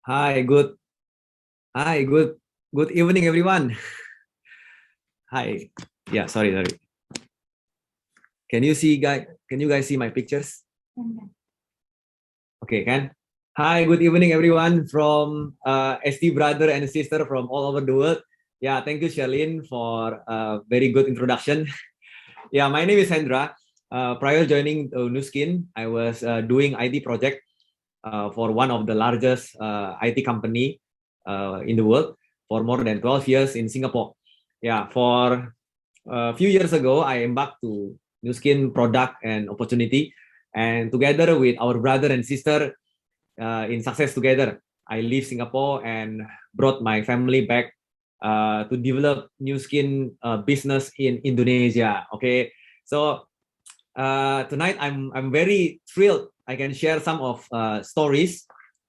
Hi, good evening, everyone. Hi. Yeah, sorry. Can you see, guys? Can you guys see my pictures? Okay, can? Hi, good evening, everyone from ST brother and sister from all over the world. Yeah, thank you, Sherlyn, for a very good introduction. Yeah, my name is Hendra. Prior joining Nuskin, I was doing IT project for one of the largest IT company in the world for more than 12 years in Singapore. Yeah, for a few years ago, I embarked to New Skin product and opportunity, and together with our brother and sister in success together, I leave Singapore and brought my family back to develop New Skin business in Indonesia. Okay, so tonight I'm very thrilled. I can share some of stories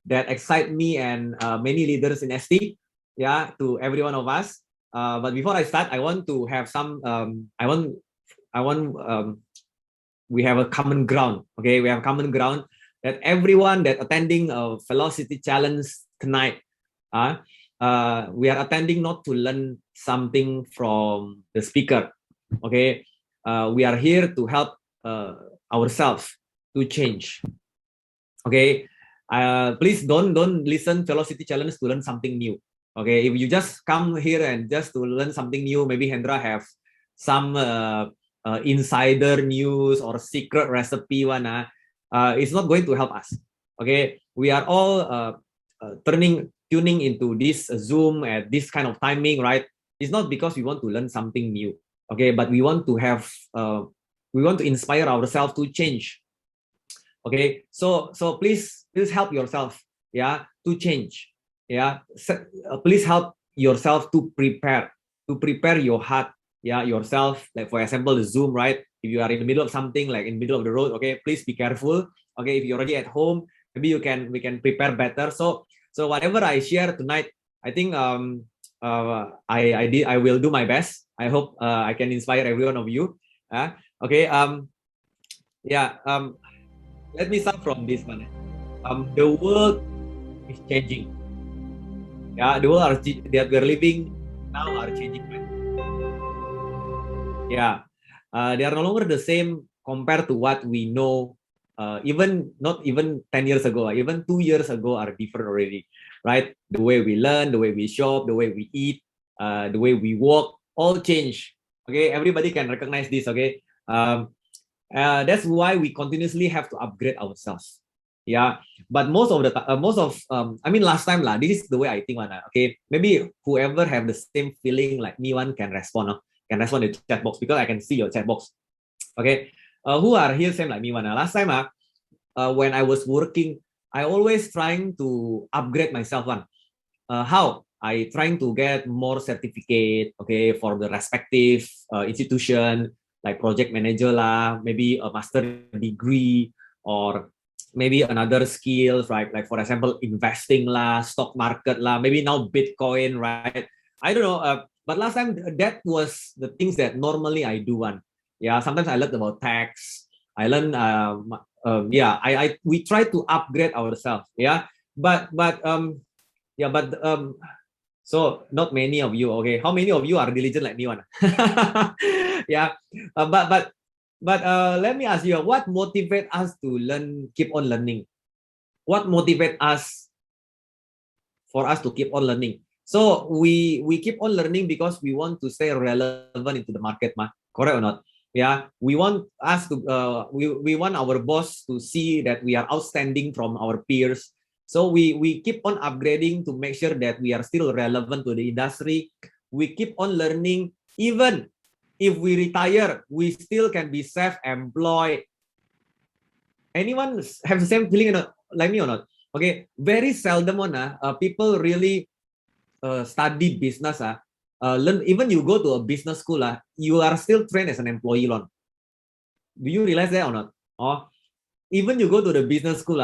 that excite me and many leaders in ST. Yeah, to every one of us. But before I start, I want to have some. I want. We have a common ground. Okay, we have common ground that everyone that attending a Velocity Challenge tonight. We are attending not to learn something from the speaker. Okay, we are here to help ourselves to change. Okay, please don't listen Velocity Challenge to learn something new. Okay, if you just come here and just to learn something new, maybe Hendra have some insider news or secret recipe one. It's not going to help us. Okay, we are all tuning into this Zoom at this kind of timing, right? It's not because we want to learn something new. Okay, but we want to have we want to inspire ourselves to change. Okay, so please help yourself, yeah, to change. Yeah, please help yourself to prepare your heart, yeah, yourself. Like for example the Zoom, right? If you are in the middle of something, like in the middle of the road, okay, please be careful. Okay, if you're already at home, maybe we can prepare better. So whatever I share tonight, I think I will do my best. I hope I can inspire every one of you. Okay, yeah, let me start from this one. The world is changing. Yeah, the world that we're living now are changing. Yeah, they are no longer the same compared to what we know. Even not even 10 years ago, even 2 years ago are different already, right? The way we learn, the way we shop, the way we eat, the way we walk, all change. Okay, everybody can recognize this. Okay, that's why we continuously have to upgrade ourselves. Yeah, but I mean, last time lah, this is the way I think one. Okay, maybe whoever have the same feeling like me one can respond. Can respond in the chat box because I can see your chat box. Okay, who are here same like me one? Last time when I was working, I always trying to upgrade myself one. How? I trying to get more certificate, okay, for the respective institution, like project manager lah, maybe a master degree, or maybe another skills, right? Like for example, investing lah, stock market lah, maybe now Bitcoin, right? I don't know. But last time that was the things that normally I do one. Yeah, sometimes I learned about tax. I learn. Yeah, we try to upgrade ourselves. Yeah, but yeah, but so not many of you. Okay, how many of you are diligent like me one? Yeah, but let me ask you, what motivate us to learn, keep on learning? What motivate us for us to keep on learning? So we keep on learning because we want to stay relevant into the market, ma. Correct or not? Yeah, we want us to we want our boss to see that we are outstanding from our peers. So we keep on upgrading to make sure that we are still relevant to the industry. We keep on learning. Even if we retire, we still can be self-employed. Anyone have the same feeling like me or not? Okay, very seldom on people really study business. Learn, even you go to a business school, you are still trained as an employee. Do you realize that or not? Or even you go to the business school,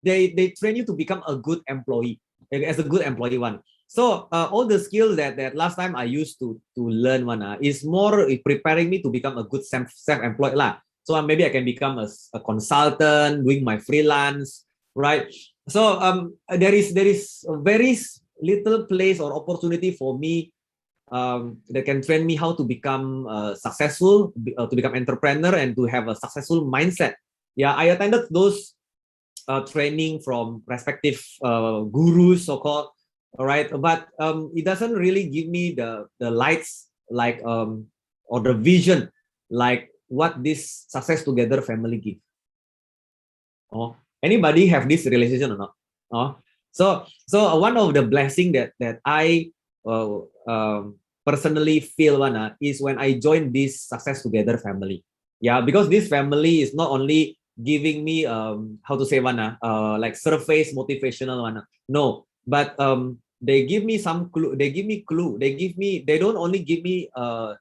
they train you to become a good employee, as a good employee one. So all the skills that last time I used to learn one is more preparing me to become a good self-employed lah. So maybe I can become a consultant, doing my freelance, right? there is a very little place or opportunity for me that can train me how to become successful, to become entrepreneur, and to have a successful mindset. Yeah, I attended those training from respective gurus, so-called. All right, but it doesn't really give me the lights like or the vision like what this success together family give. Oh, anybody have this realization or not? Oh, so one of the blessing that I personally feel one is when I join this success together family. Yeah, because this family is not only giving me how to say like surface motivational one. No, but they give me some clue. They give me clue. They don't only give me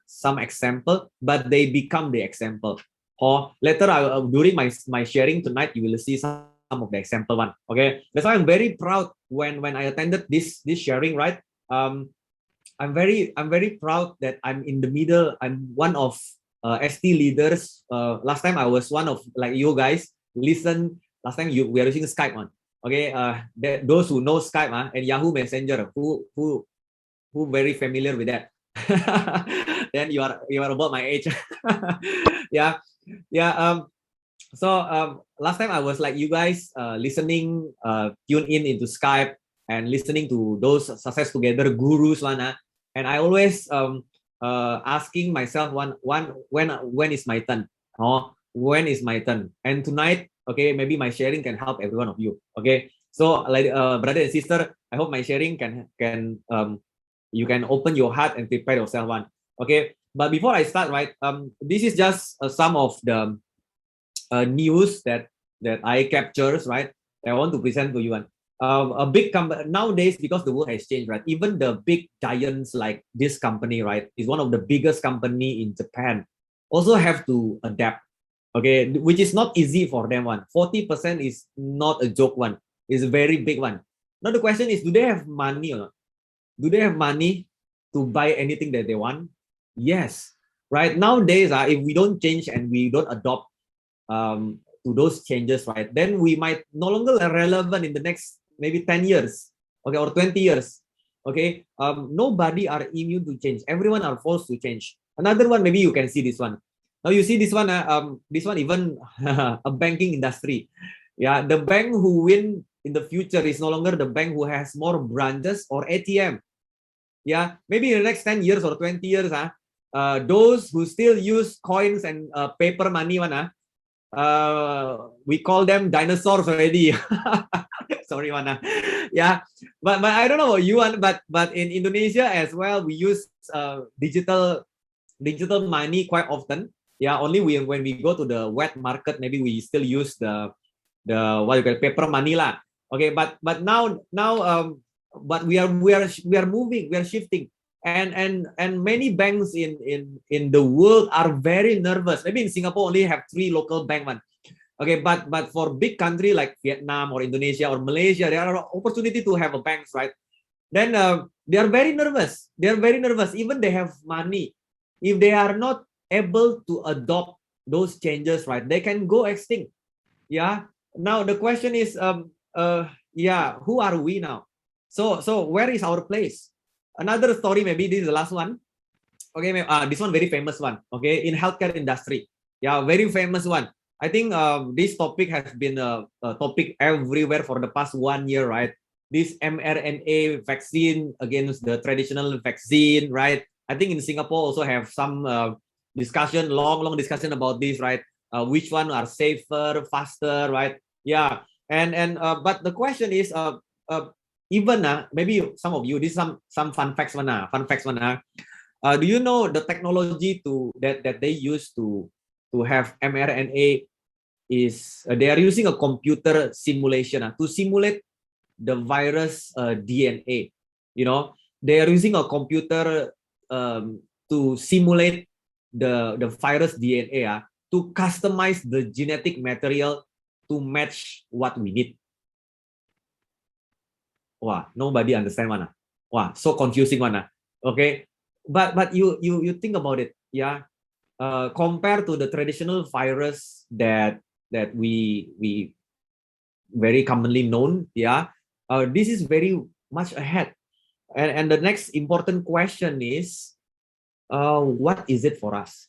some example, but they become the example. Or later, during my sharing tonight, you will see some of the example one. Okay, that's why I'm very proud when I attended this sharing. Right, I'm very proud that I'm in the middle. I'm one of ST leaders. Last time I was one of like you guys. Listen, last time we are using Skype one. Okay, those who know Skype and Yahoo Messenger, who very familiar with that. Then you are about my age. Yeah. Yeah. So last time I was like you guys listening, tune in into Skype and listening to those success together gurus and I always asking myself when is my turn? Oh, when is my turn? And tonight, okay, maybe my sharing can help every one of you. Okay, so like brother and sister, I hope my sharing can you can open your heart and prepare yourself one. Okay, but before I start, right, this is just some of the news that I captures, right? I want to present to you one. A big company nowadays, because the world has changed, right? Even the big giants like this company, right, is one of the biggest company in Japan. Also have to adapt, okay, which is not easy for them. 40% is not a joke one. It's a very big one. Now the question is, do they have money or not? Do they have money to buy anything that they want? Yes. Right nowadays, if we don't change and we don't adopt to those changes, right, then we might no longer relevant in the next maybe 10 years, okay, or 20 years. Okay, nobody are immune to change. Everyone are forced to change. Another one, maybe you can see this one. Now you see this one, even a banking industry. Yeah, the bank who win in the future is no longer the bank who has more branches or ATM. Yeah, maybe in the next 10 years or 20 years, those who still use coins and paper money, we call them dinosaurs already. Sorry, Wana. Yeah, but I don't know about you, but in Indonesia as well, we use digital money quite often. Yeah, only when we go to the wet market, maybe we still use the what you call paper money lah. Okay, but now but we are moving, we are shifting, and many banks in the world are very nervous. Maybe in Singapore only have 3 local bank one. Okay, but for big country like Vietnam or Indonesia or Malaysia, there are opportunity to have a banks, right? Then they are very nervous. They are very nervous. Even they have money, if they are not able to adopt those changes, right, they can go extinct. Yeah. Now the question is, yeah, who are we now? So where is our place? Another story, maybe this is the last one. Okay, this one very famous one. Okay, in healthcare industry, yeah, very famous one. I think this topic has been a topic everywhere for the past 1 year, right? This mRNA vaccine against the traditional vaccine, right? I think in Singapore also have some discussion, long discussion about this, right? Which one are safer, faster, right? Yeah, and but the question is, even maybe some of you, this is some fun facts, fun facts, do you know the technology that they use to have mRNA is they are using a computer simulation to simulate the virus DNA. You know, they are using a computer to simulate the virus DNA to customize the genetic material to match what we need. Wow, nobody understand one. Wow, so confusing one. Okay, but you think about it, yeah. Compared to the traditional virus that we very commonly known. Yeah, this is very much ahead. And the next important question is, what is it for us?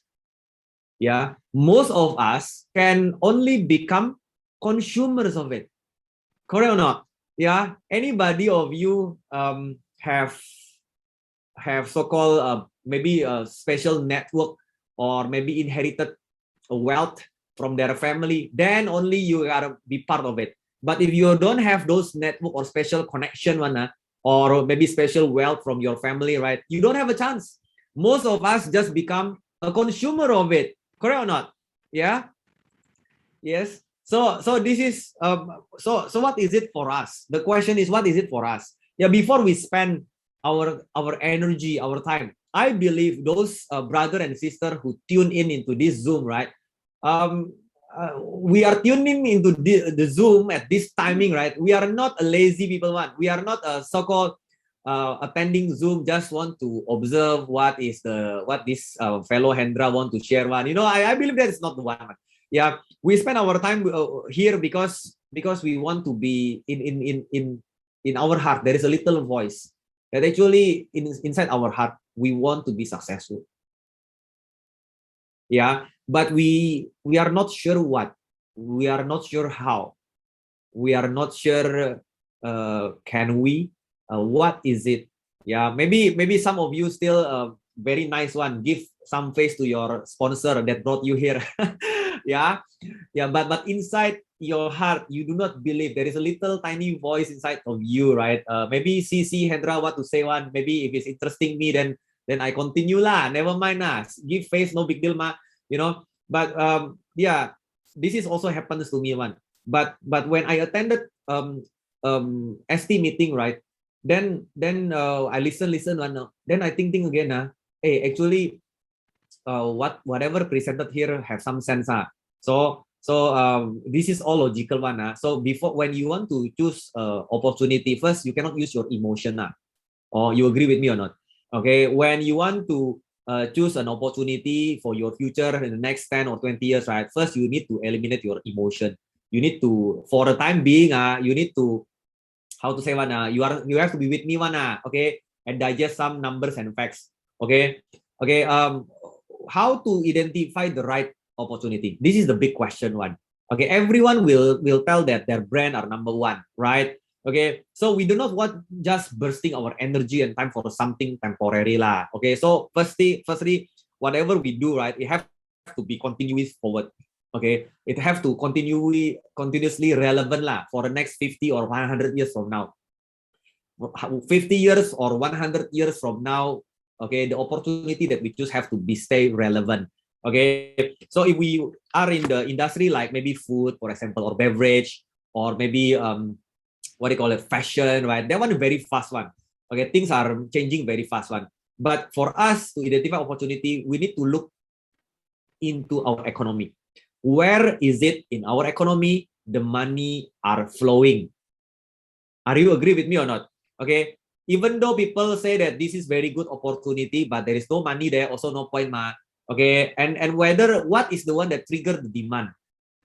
Yeah, most of us can only become consumers of it. Correct or not? Yeah, anybody of you have so-called maybe a special network or maybe inherited wealth from their family, then only you gotta be part of it. But if you don't have those network or special connection or maybe special wealth from your family, right, you don't have a chance. Most of us just become a consumer of it. Correct or not? Yeah. Yes. So this is so what is it for us? The question is, what is it for us? Yeah, before we spend our energy, our time, I believe those brother and sister who tune in into this Zoom, right? We are tuning into the Zoom at this timing, right? We are not a lazy people one. We are not a so-called attending Zoom just want to observe what this fellow Hendra want to share one. I believe that is not the one. Yeah, we spend our time here because we want to be in our heart. There is a little voice that actually inside our heart we want to be successful. Yeah, but we are not sure what, we are not sure how, we are not sure can we, what is it? Yeah, maybe some of you still very nice one, give some face to your sponsor that brought you here. yeah, but inside your heart you do not believe. There is a little tiny voice inside of you, right? Maybe CC Hendra what to say one, maybe if it's interesting me, then I continue lah, never mind lah, give face, no big deal ma, but yeah, this is also happens to me one. But when I attended ST meeting, right, then I listen one, then I think again, hey, actually whatever presented here have some sense. So this is all logical one. So before, when you want to choose opportunity, first you cannot use your emotion. Or you agree with me or not? Okay, when you want to choose an opportunity for your future in the next 10 or 20 years, right, first you need to eliminate your emotion. You need to, for the time being, you need to, how to say one, you have to be with me one, okay, and digest some numbers and facts. Okay. How to identify the right opportunity? This is the big question one. Okay, everyone will tell that their brand are number one, right? Okay, so we do not want just bursting our energy and time for something temporary lah. Okay, so firstly, whatever we do, right, it have to be continuous forward. Okay, it have to continuously relevant lah for the next 50 or 100 years from now. 50 years or 100 years from now, okay, the opportunity that we choose have to be stay relevant. Okay, so if we are in the industry like maybe food, for example, or beverage, or maybe what do you call it, fashion, right? That one is very fast one. Okay, things are changing very fast one. But for us to identify opportunity, we need to look into our economy. Where is it in our economy the money are flowing? Are you agree with me or not? Okay, even though people say that this is very good opportunity, but there is no money there, also no point ma. Okay, and whether what is the one that triggered the demand?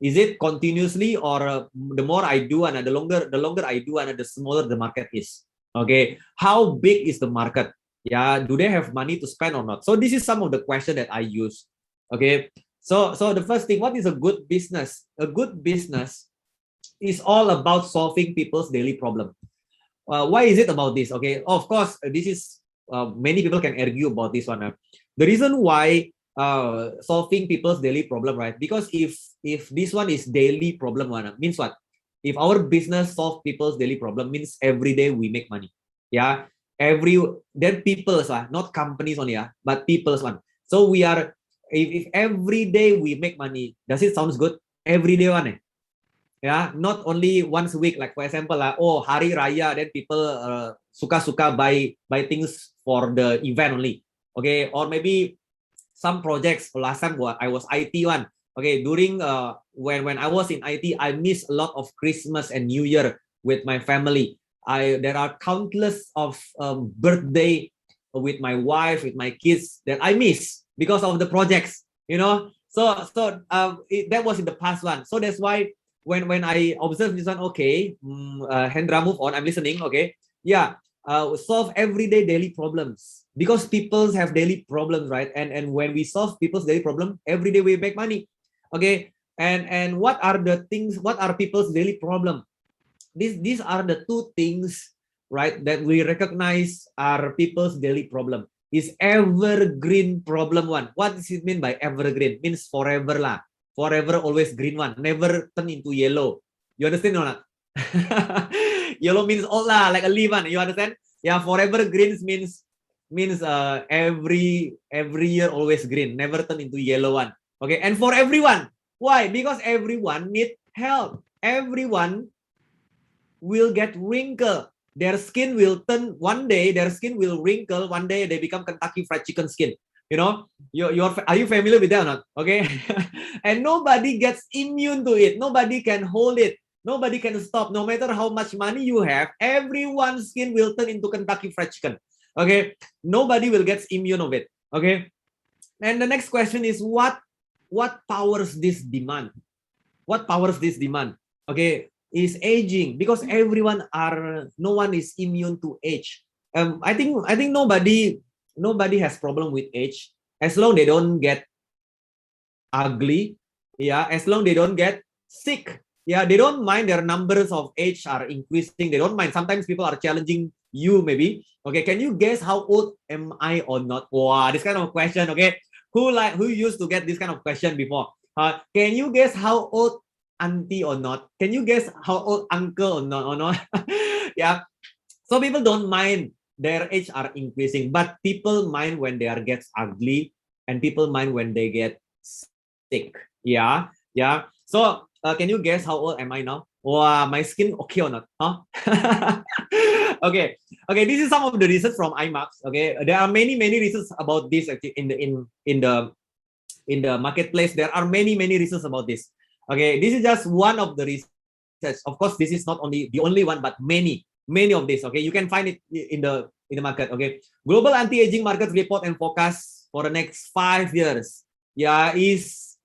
Is it continuously, or the more I do and the longer I do and the smaller the market is? Okay, how big is the market? Yeah, do they have money to spend or not? So this is some of the question that I use. Okay, so the first thing, what is a good business? A good business is all about solving people's daily problem. Why is it about this? Okay, of course, this is many people can argue about this one. The reason why solving people's daily problem, right? Because if this one is daily problem one, means what? If our business solve people's daily problem, means every day we make money. Yeah, then people's not companies only, but people's one. So we are, if every day we make money, does it sounds good? Every day one, yeah, not only once a week, like for example, oh, Hari Raya, then people suka buy things for the event only. Okay, or maybe some projects. Last time I was IT one. Okay, during when I was in IT, I missed a lot of Christmas and New Year with my family. There are countless of birthday with my wife, with my kids that I miss because of the projects. So that was in the past one. So that's why when I observe this one, okay, Hendra, move on. I'm listening. Okay, yeah, solve everyday daily problems because people have daily problems, right? And when we solve people's daily problem, every day we make money. Okay, and what are the things? What are people's daily problem? These are the two things, right, that we recognize are people's daily problem. Is evergreen problem one. What does it mean by evergreen? Means forever lah. Forever always green one. Never turn into yellow. You understand or not? Yellow means old lah, like a leaf one. You understand? Yeah, forever greens means every year always green. Never turn into yellow one. Okay, and for everyone. Why? Because everyone need help. Everyone will get wrinkle. Their skin will turn one day. Their skin will wrinkle. One day they become Kentucky Fried Chicken skin. You know, are you familiar with that or not? Okay, and nobody gets immune to it. Nobody can hold it. Nobody can stop. No matter how much money you have, everyone's skin will turn into Kentucky Fried Chicken. Okay, nobody will get immune of it. Okay, and the next question is what powers this demand? What powers this demand? Okay, is aging, because no one is immune to age. I think nobody has problem with age as long they don't get ugly. Yeah, as long they don't get sick. Yeah, they don't mind their numbers of age are increasing. They don't mind. Sometimes people are challenging you maybe. Okay, can you guess how old am I or not? Wow, this kind of question. Okay, who used to get this kind of question before? Can you guess how old auntie or not? Can you guess how old uncle or not? Yeah, so people don't mind their age are increasing, but people mind when they are gets ugly, and people mind when they get sick. Yeah, yeah. So can you guess how old am I now? Wow, my skin okay or not? Huh? Okay, okay. This is some of the research from IMAX. Okay, there are many research about this in the marketplace. There are many research about this. Okay, this is just one of the research. Of course, this is not only the only one, but many of this. Okay, you can find it in the market. Okay, global anti-aging market report and forecast for the next 5 years. Yeah, is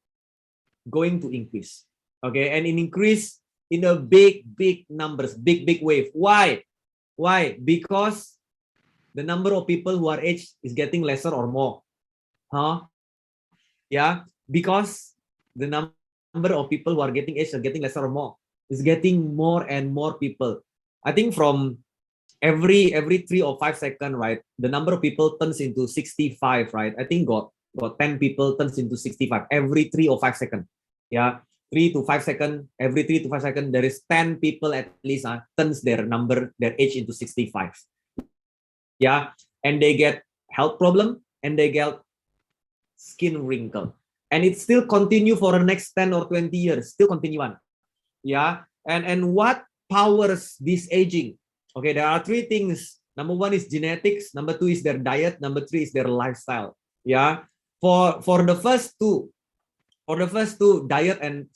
going to increase. Okay, and it increase in a big numbers, big wave. Why? Because the number of people who are aged is getting lesser or more. Huh? Yeah, because the number of people who are getting aged are getting lesser or more. It's getting more and more people. I think from every 3 or 5 seconds, right, the number of people turns into 65, right? I think got 10 people turns into 65 every 3 or 5 seconds. Yeah, 3 to 5 seconds. Every 3 to 5 seconds, there is 10 people at least turns their age into 65. Yeah, and they get health problem and they get skin wrinkle, and it still continue for the next 10 or 20 years, still continue on. Yeah, and what powers this aging? Okay, there are 3 things. Number 1 is genetics, number 2 is their diet, number 3 is their lifestyle. Yeah, for the first two, diet, and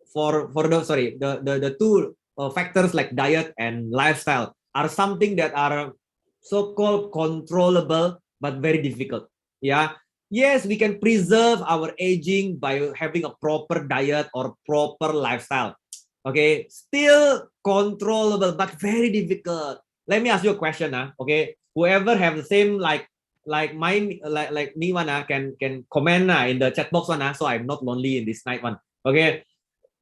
for the two factors like diet and lifestyle are something that are so-called controllable but very difficult. Yeah, yes, we can preserve our aging by having a proper diet or proper lifestyle. Okay, still controllable but very difficult. Let me ask you a question. Okay, whoever have the same like mine, like me one can comment in the chat box one, so I'm not lonely in this night one. Okay,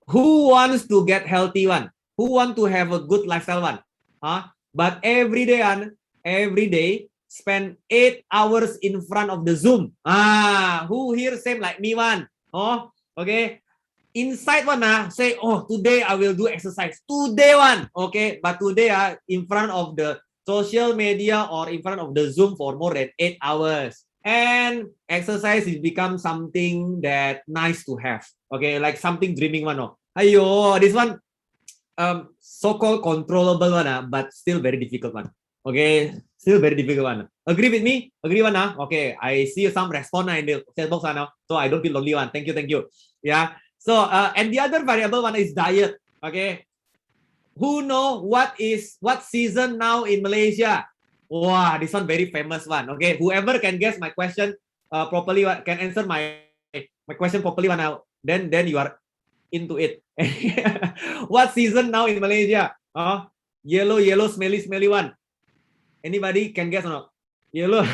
who wants to get healthy one? Who want to have a good lifestyle one? But every day spend 8 hours in front of the Zoom. Who here same like me one? Oh, okay. Inside one say, oh, today I will do exercise. Today one, okay. But today in front of the social media or in front of the Zoom for more than 8 hours. And exercise is become something that nice to have. Okay, like something dreaming one. Ayo, this one so-called controllable one, but still very difficult one. Okay, still very difficult one. Agree with me? Agree one? Okay, I see some response in the chat box now, so I don't feel lonely one. Thank you. Yeah. So and the other variable one is diet. Okay, who know what season now in Malaysia? Wow, this one very famous one. Okay, whoever can guess my question properly, can answer my question properly one now. Then you are into it. What season now in Malaysia? Yellow, smelly one. Anybody can guess or not? Yellow.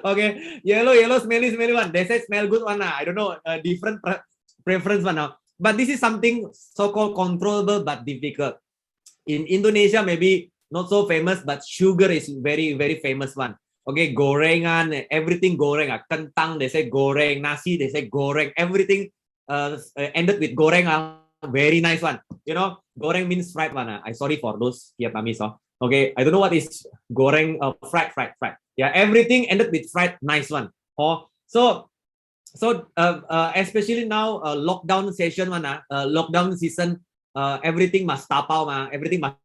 Okay, yellow, smelly one. They say smell good one. I don't know, different preference one now. But this is something so-called controllable but difficult. In Indonesia, maybe not so famous, but sugar is very, very famous one. Okay, gorengan, everything goreng. Kentang, they say goreng. Nasi, they say goreng. Everything ended with goreng. Very nice one. You know, goreng means fried one. I sorry for those Vietnamese. Okay, I don't know what is goreng. Fried. Yeah, everything ended with fried. Nice one. So especially now lockdown session one. Lockdown season. Everything must tapao. Everything must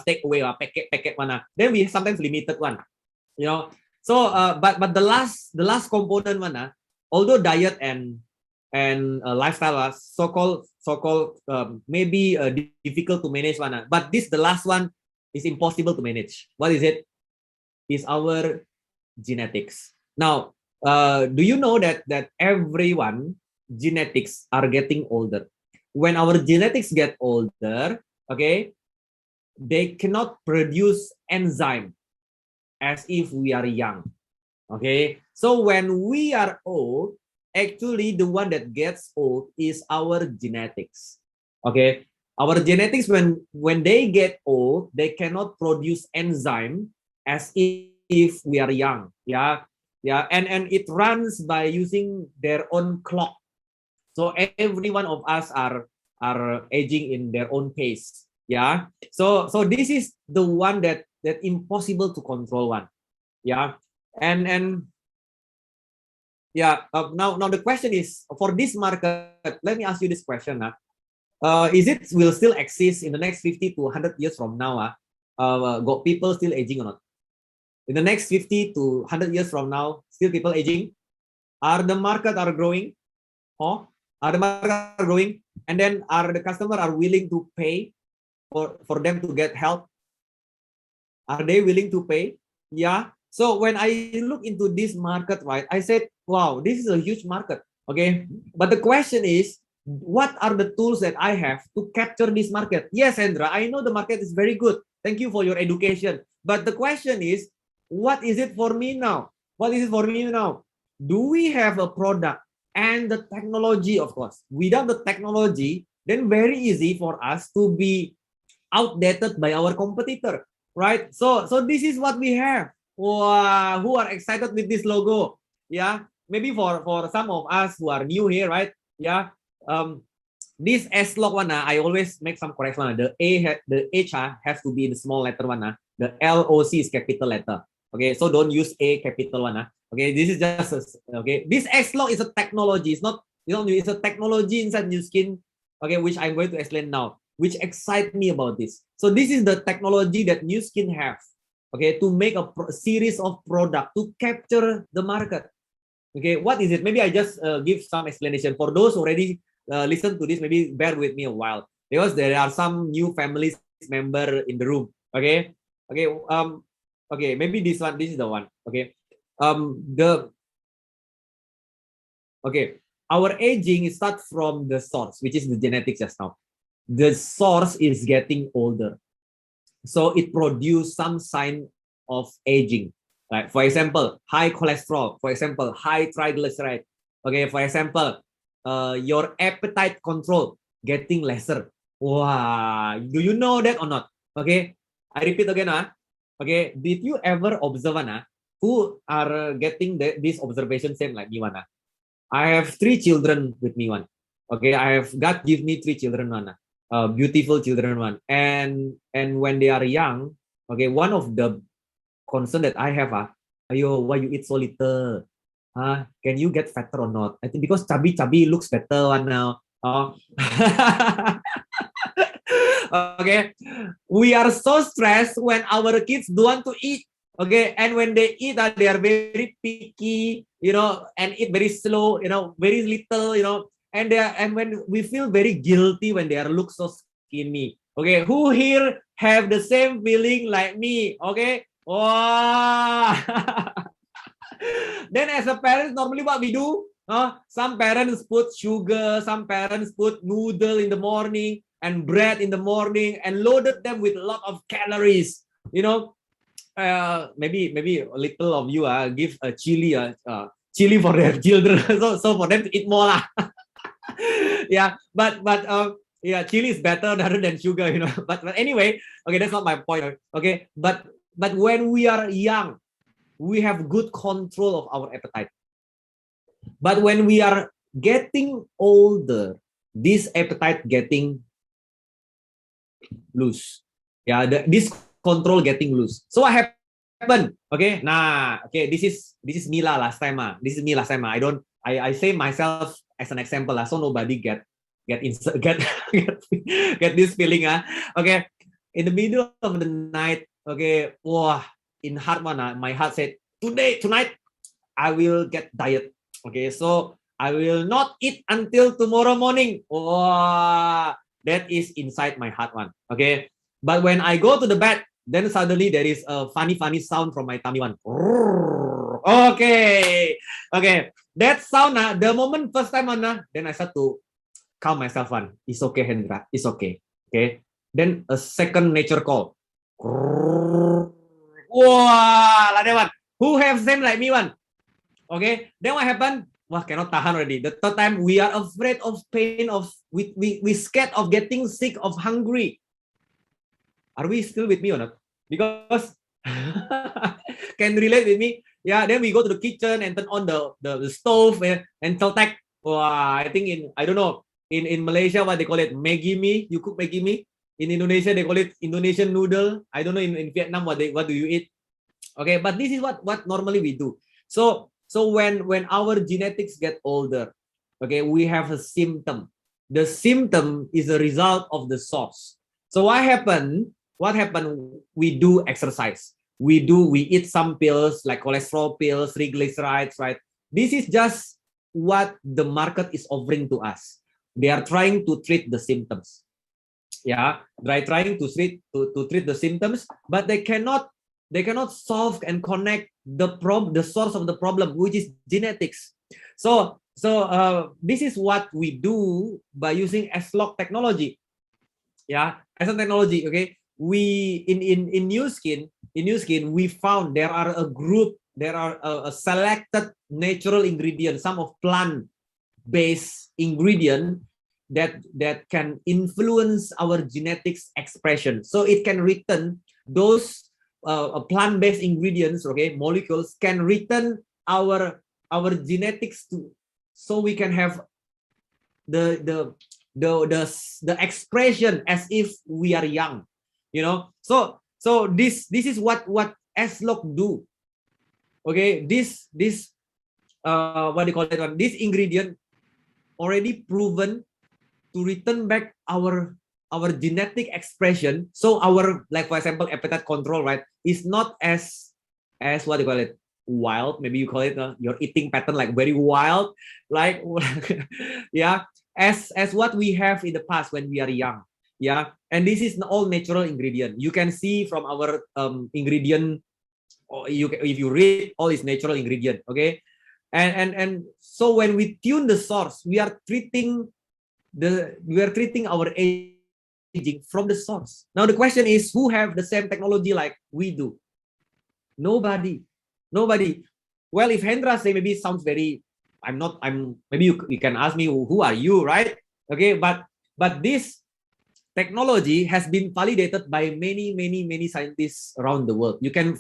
take away. Packet one. Then we sometimes limited one. You know. So but the last component one. Although diet and lifestyle so-called maybe difficult to manage one, but the last one is impossible to manage. What is it? Is our genetics. Now, do you know that everyone genetics are getting older? When our genetics get older, okay, they cannot produce enzyme as if we are young. Okay, so when we are old, actually the one that gets old is our genetics. Okay, our genetics when they get old, they cannot produce enzyme as if we are young. Yeah, and it runs by using their own clock. So every one of us are aging in their own pace. Yeah, so this is the one that impossible to control one. Yeah, and yeah, now the question is, for this market, let me ask you this question. Is it will still exist in the next 50 to 100 years from now? Got people still aging or not? In the next 50 to 100 years from now, still people aging? Are the market are growing? Are the market are growing? And then are the customer are willing to pay for them to get help? Are they willing to pay? Yeah. So when I look into this market, right, I said, wow, this is a huge market. Okay. But the question is, what are the tools that I have to capture this market? Yes, Hendra, I know the market is very good. Thank you for your education. But the question is, what is it for me now? What is it for me now? Do we have a product and the technology, of course? Without the technology, then very easy for us to be outdated by our competitor, right? So this is what we have. Wow, who are excited with this logo? Yeah, maybe for some of us who are new here, right? Yeah, this S lock one, I always make some correction. The H has to be in the small letter one. The LOC is capital letter. Okay, so don't use A capital one. Okay, this is just okay. This S lock is a technology. It's not, you know, it's a technology inside Nu Skin. Okay, which I'm going to explain now, which excites me about this. So this is the technology that Nu Skin have. Okay, to make a series of product to capture the market. Okay, what is it? Maybe I just give some explanation for those who already listen to this. Maybe bear with me a while because there are some new families member in the room. Okay, okay. Maybe this one. This is the one. Okay, our aging starts from the source, which is the genetics just now. The source is getting older. So it produces some sign of aging. Right? For example, high cholesterol. For example, high triglyceride. Okay. For example, your appetite control getting lesser. Wow. Do you know that or not? Okay. I repeat again. Okay. Did you ever observe who are getting this observation same like me one? I have 3 children with me one. Okay. I have God give me 3 children one. Beautiful children one, and when they are young, okay, one of the concern that I have, ayo, why you eat so little? Can you get fatter or not? I think because chubby looks better one now. Okay, we are so stressed when our kids don't want to eat. Okay, and when they eat, they are very picky, you know, and eat very slow, you know, very little, you know. And when we feel very guilty when they are look so skinny. Okay, who here have the same feeling like me? Okay, wow. Then as a parent, normally what we do? Some parents put sugar, some parents put noodle in the morning and bread in the morning and loaded them with a lot of calories. You know, maybe a little of you give a chili for their children, so for them to eat more lah. Yeah, but yeah, chili is better rather than sugar, you know. But anyway, okay, that's not my point. Okay, but when we are young, we have good control of our appetite. But when we are getting older, this appetite getting loose. Yeah, this control getting loose. So what happened? Okay, this is me lah last time. This is me last time. I say myself as an example so nobody get this feeling. Okay, in the middle of the night, okay, wah, in heart my heart said, tonight, I will get diet. Okay, so I will not eat until tomorrow morning. Wow, that is inside my heart one. Okay, but when I go to the bed, then suddenly there is a funny sound from my tummy one. Okay, that sound the moment first time then I start to calm myself one. It's okay, Hendra. It's okay. Okay. Then a second nature call. Wow, like that one. Who have same like me one? Okay. Then what happened? Wah, cannot tahan already. The third time we are afraid of pain, we scared of getting sick, of hungry. Are we still with me or not? Because can relate with me? Yeah, then we go to the kitchen and turn on the stove and celtek. Wow, I think I don't know, in Malaysia what they call it, Maggi mee. You cook Maggi mee. In Indonesia they call it Indonesian noodle. I don't know in Vietnam what do you eat? Okay, but this is what normally we do. So when our genetics get older, okay, we have a symptom. The symptom is a result of the source. So what happened? We do exercise. We eat some pills like cholesterol pills, triglycerides, right? This is just what the market is offering to us. They are trying to treat the symptoms. Yeah, they're trying to treat the symptoms, but they cannot solve and connect the source of the problem, which is genetics. So this is what we do by using S-Log technology. Yeah, as a technology, okay. We in Nu Skin, we found there are a selected natural ingredient, some of plant-based ingredient that can influence our genetics expression. So it can return those plant-based ingredients, okay, molecules can return our genetics so we can have the expression as if we are young, you know. So this is what S-Log do. Okay, this what do you call it one? This ingredient already proven to return back our genetic expression. So our, like for example, appetite control, right, is not as what do you call it, wild. Maybe you call it your eating pattern like very wild, like yeah, as what we have in the past when we are young. Yeah, and this is all natural ingredient. You can see from our ingredient, if you read, all is natural ingredient. Okay, and so when we tune the source, we are treating our aging from the source. Now the question is, who have the same technology like we do? Nobody. Well, if Hendra say, maybe it sounds very, maybe you can ask me, who are you, right? Okay, but this technology has been validated by many scientists around the world. You can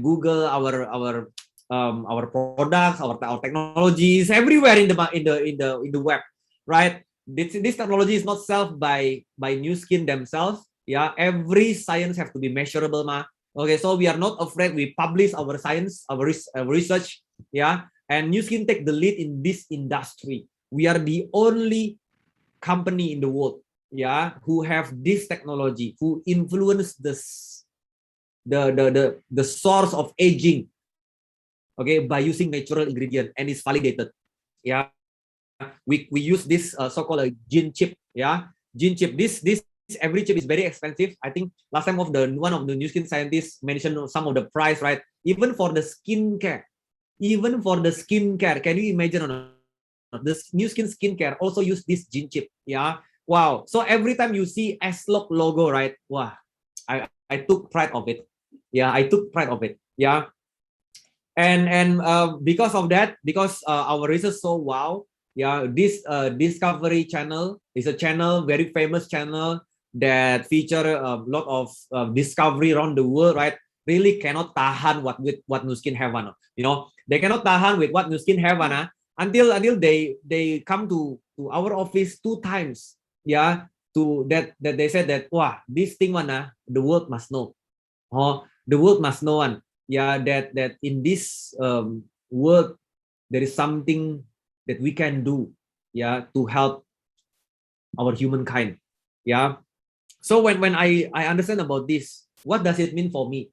Google our products, our technologies everywhere in the web, right? This technology is not solved by Nu Skin themselves. Yeah, every science have to be measurable, Okay, so we are not afraid. We publish our science, our research. Yeah, and Nu Skin take the lead in this industry. We are the only company in the world, yeah, who have this technology, who influence the source of aging, okay, by using natural ingredient, and it's validated. Yeah, we use this so-called gene chip. Yeah, gene chip. This every chip is very expensive. I think last time one of the Nu Skin scientists mentioned some of the price, right? Even for the skincare, Even for the skincare, can you imagine? The new skincare also use this gene chip. Yeah. Wow. So every time you see S-Log logo, right? Wow. I took pride of it. Yeah, I took pride of it. Yeah. And because of that, because our research so wow, yeah, this Discovery Channel is a channel, very famous channel that feature a lot of discovery around the world, right? Really cannot tahan what Nu Skin have one, you know, they cannot tahan with what Nu Skin have one, until they come to our office 2 times, yeah, to that they said that wow, this thing one, the world must know, oh, the world must know one, yeah, that in this world there is something that we can do, yeah, to help our humankind, yeah. So when I understand about this, what does it mean for me,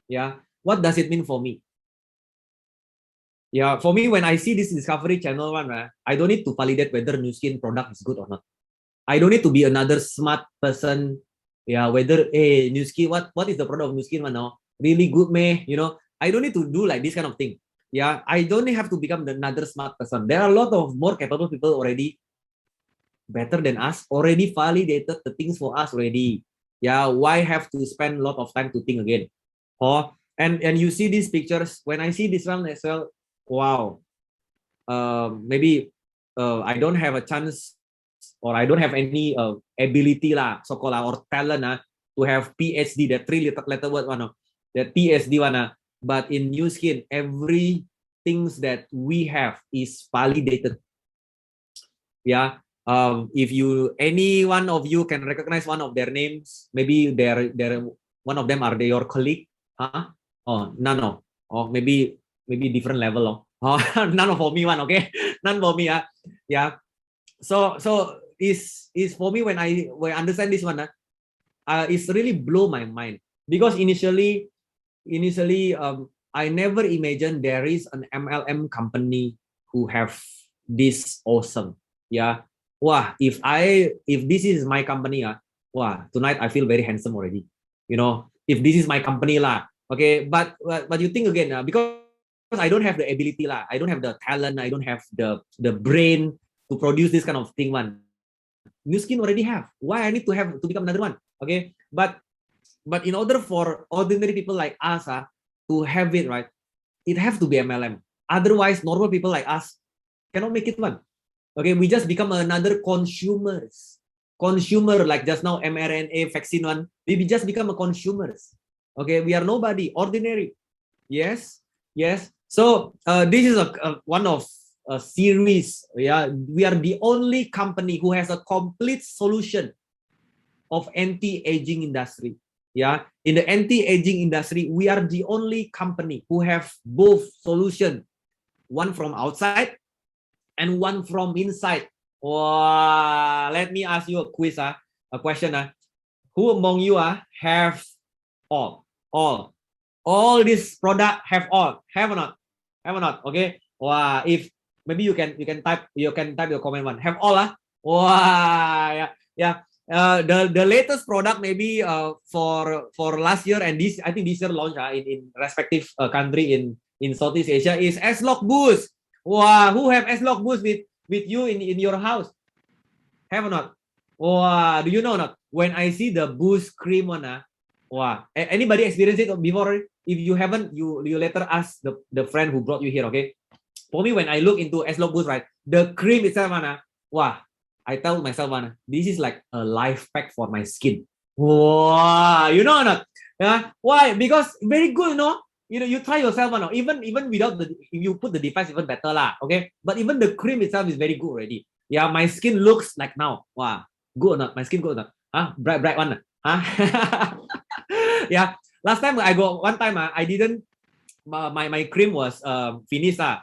yeah, what does it mean for me, yeah, for me when I see this Discovery Channel one, I don't need to validate whether Nu Skin product is good or not. I don't need to be another smart person, yeah, whether hey Nu Skin, what is the product of Nu Skin one now, really good meh, you know. I don't need to do like this kind of thing, yeah. I don't have to become another smart person. There are a lot of more capable people already better than us, already validated the things for us already, yeah. Why have to spend a lot of time to think again? Oh, and you see these pictures, when I see this one as well, wow, maybe I don't have a chance, or I don't have any ability lah, so-called or talent to have PhD, that three-letter word one, that PhD one. But in Nu Skin, every things that we have is validated. Yeah. If you, any one of you can recognize one of their names, maybe they're one of them are they your colleague? Huh? Oh, none of. Oh, maybe different level. Oh, none for me one. Okay, none for me. Yeah. So is for me when I understand this one, it's really blow my mind, because initially I never imagined there is an MLM company who have this awesome, yeah. Wow, if this is my company, wow, tonight I feel very handsome already, you know, if this is my company lah. Okay, but you think again, because I don't have the ability lah, I don't have the talent, I don't have the brain to produce this kind of thing one. Nu Skin already have. Why I need to have to become another one? Okay, but in order for ordinary people like us to have it, right, it have to be MLM. Otherwise, normal people like us cannot make it one. Okay, we just become another consumers. Consumer, like just now mRNA vaccine one, we just become a consumers. Okay, we are nobody, ordinary. Yes, yes. So this is one of a series. Yeah, we are the only company who has a complete solution of anti-aging industry. Yeah, in the anti-aging industry, we are the only company who have both solution, one from outside and one from inside. Wow, let me ask you a quiz, a question. Who among you have all this product, have all, have or not? Have or not? Okay. Wow, if maybe you can type your comment one. Have all Wow, yeah. The latest product maybe for last year and this, I think this year launch in respective country in Southeast Asia is S-Log Boost. Wow, who have S-Log Boost with you in your house? Have or not? Wow, do you know or not? When I see the Boost cream one, wow, anybody experience it before? If you haven't, you later ask the friend who brought you here. Okay. For me, when I look into S-Log Boost, right, the cream itself, wow, I tell myself, this is like a life pack for my skin. Wow, you know or not? Yeah. Why? Because very good, you know. You try yourself, even without if you put the device, even better lah. Okay. But even the cream itself is very good already. Yeah, my skin looks like now. Wow, good or not? My skin good or not? Bright one. Yeah. Last time I go one time, I didn't. My cream was finished. I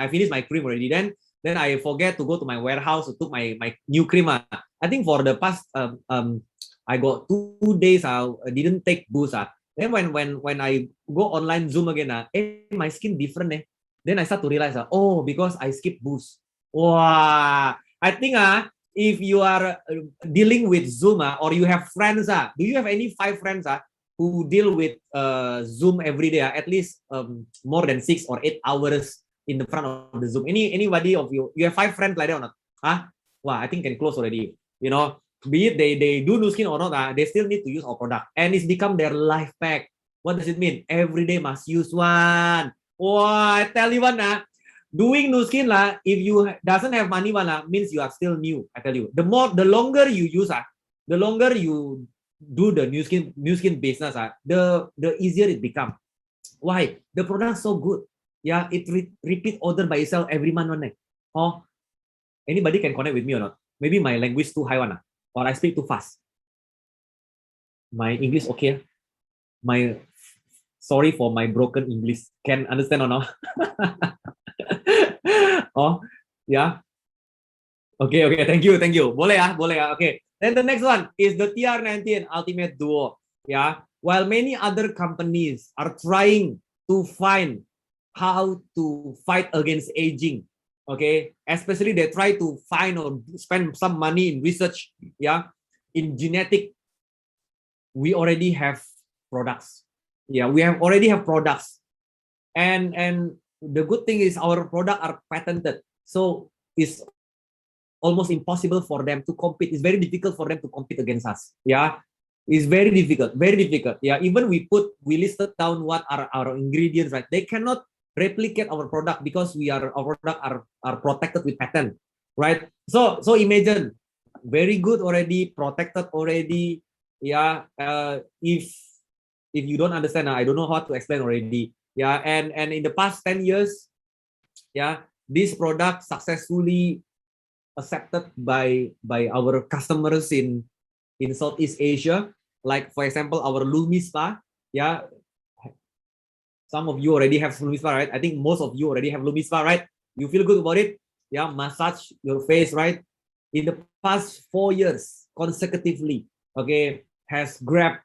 finished my cream already. Then I forget to go to my warehouse to took my new cream. I think for the past I got 2 days. I didn't take Boost. Then when I go online Zoom again, my skin different. Then I start to realize, oh, because I skip Boost. Wow. I think if you are dealing with Zoom or you have friends, do you have any 5 friends who deal with Zoom every day, at least more than 6 or 8 hours in the front of the Zoom. Anybody of you have 5 friends like that or not? Huh? Wow, I think can close already. You know, be it they do Nu Skin or not, they still need to use our product, and it's become their life pack. What does it mean? Every day must use one. Wow, I tell you one, doing Nu Skin if you doesn't have money means you are still new. I tell you, the longer you use the longer you do the Nu Skin business, the easier it become. Why? The product so good. Yeah, it repeat order by itself every month one. Oh, anybody can connect with me or not? Maybe my language too high one, or I speak too fast. My English okay? My sorry for my broken English. Can understand or not? Oh, yeah. Okay, thank you. Boleh ya. Okay. Then the next one is the TR19 Ultimate Duo. Yeah. While many other companies are trying to find how to fight against aging, okay, especially they try to find or spend some money in research, yeah, in genetic, we already have products. Yeah, we already have products, and the good thing is our product are patented, so it's almost impossible for them to compete. It's very difficult for them to compete against us. Yeah, it's very difficult. Yeah, even we listed down what are our ingredients, right? They cannot replicate our product because our product are protected with patent, right? So imagine, very good already, protected already. Yeah, if you don't understand, I don't know how to explain already. Yeah, and in the past 10 years, yeah, this product successfully accepted by our customers in Southeast Asia. Like for example, our LumiSpa. Yeah, some of you already have LumiSpa, right? I think most of you already have LumiSpa, right? You feel good about it? Yeah, massage your face, right? In the past 4 years consecutively, okay, has grabbed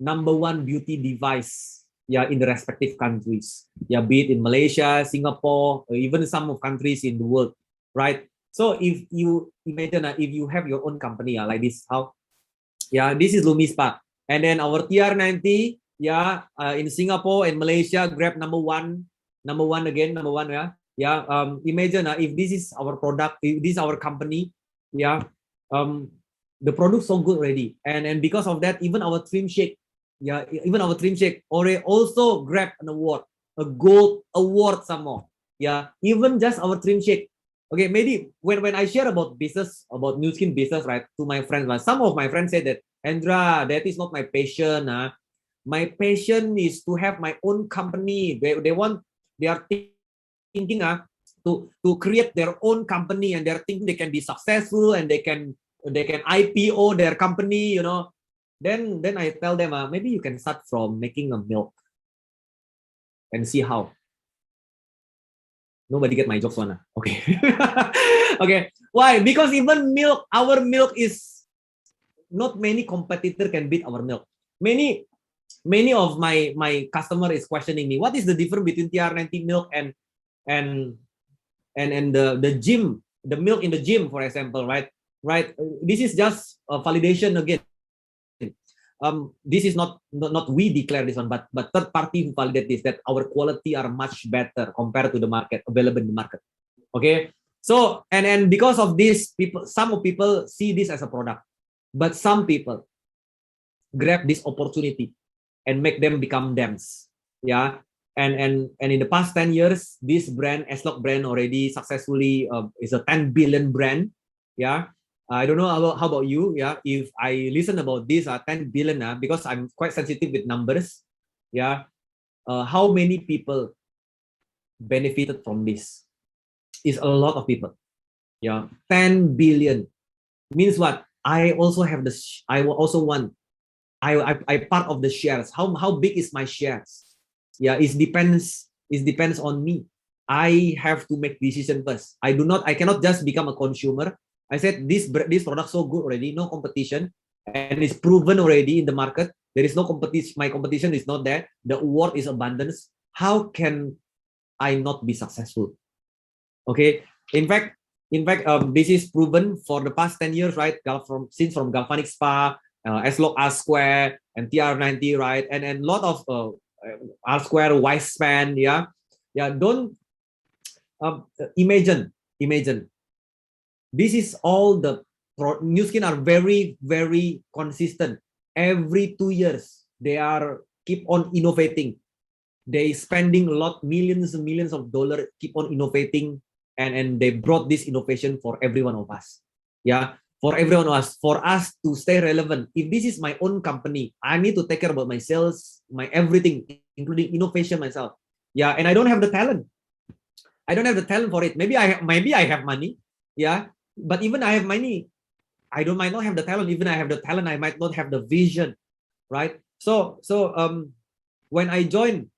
#1 beauty device, yeah, in the respective countries. Yeah, be it in Malaysia, Singapore, or even some of countries in the world, right? So if you imagine, if you have your own company, like this, how, yeah, this is LumiSpa, and then our TR90, yeah, in Singapore and Malaysia, grab number one again, yeah. Imagine if this is our product, if this is our company, yeah, the product so good already, and because of that, even our Trim Shake, yeah, even our Trim Shake already also grab an award, a gold award some more, yeah, even just our Trim Shake. Okay, maybe when I share about business, about Nu Skin business, right, to my friends, some of my friends say that, Hendra, that is not my passion. My passion is to have my own company. They are thinking to create their own company, and they're thinking they can be successful and they can IPO their company, you know. Then I tell them, maybe you can start from making a milk and see how. Nobody get my jokes one. Okay. Okay. Why? Because even milk, our milk is not many competitor can beat our milk. Many of my customer is questioning me, what is the difference between TR90 milk and the gym, the milk in the gym, for example, right? This is just a validation again. This is not we declare this one, but third party who validate this, that our quality are much better compared to the market, available in the market. Okay, so and because of this, some people see this as a product, but some people grab this opportunity and make them become thems. Yeah, and in the past 10 years, this brand, S-Lok brand, already successfully is a 10 billion brand. Yeah, I don't know how about you. Yeah, if I listen about this 10 billion, because I'm quite sensitive with numbers. Yeah, how many people benefited from this? Is a lot of people. Yeah, 10 billion means what? I also have this. I also want. I part of the shares. How big is my shares? Yeah, it depends. It depends on me. I have to make decision first. I cannot just become a consumer. I said this product so good already, no competition, and it's proven already in the market. There is no competition. My competition is not there. The award is abundance. How can I not be successful? Okay. In fact, this is proven for the past 10 years, right? From Galvanic Spa, S-Lok R Square, and TR90, right? And lot of R Square, Wisespan, yeah. Don't imagine. This is all the Nu Skin are very, very consistent. Every 2 years, they are keep on innovating. They spending a lot, millions and millions of dollars, keep on innovating, and they brought this innovation for every one of us. Yeah, for everyone of us, for us to stay relevant. If this is my own company, I need to take care about my sales, my everything, including innovation myself. Yeah, and I don't have the talent. I don't have the talent for it. Maybe I have money. Yeah, but even I have money, might not have the talent. Even I have the talent, I might not have the vision, right? So when I joined,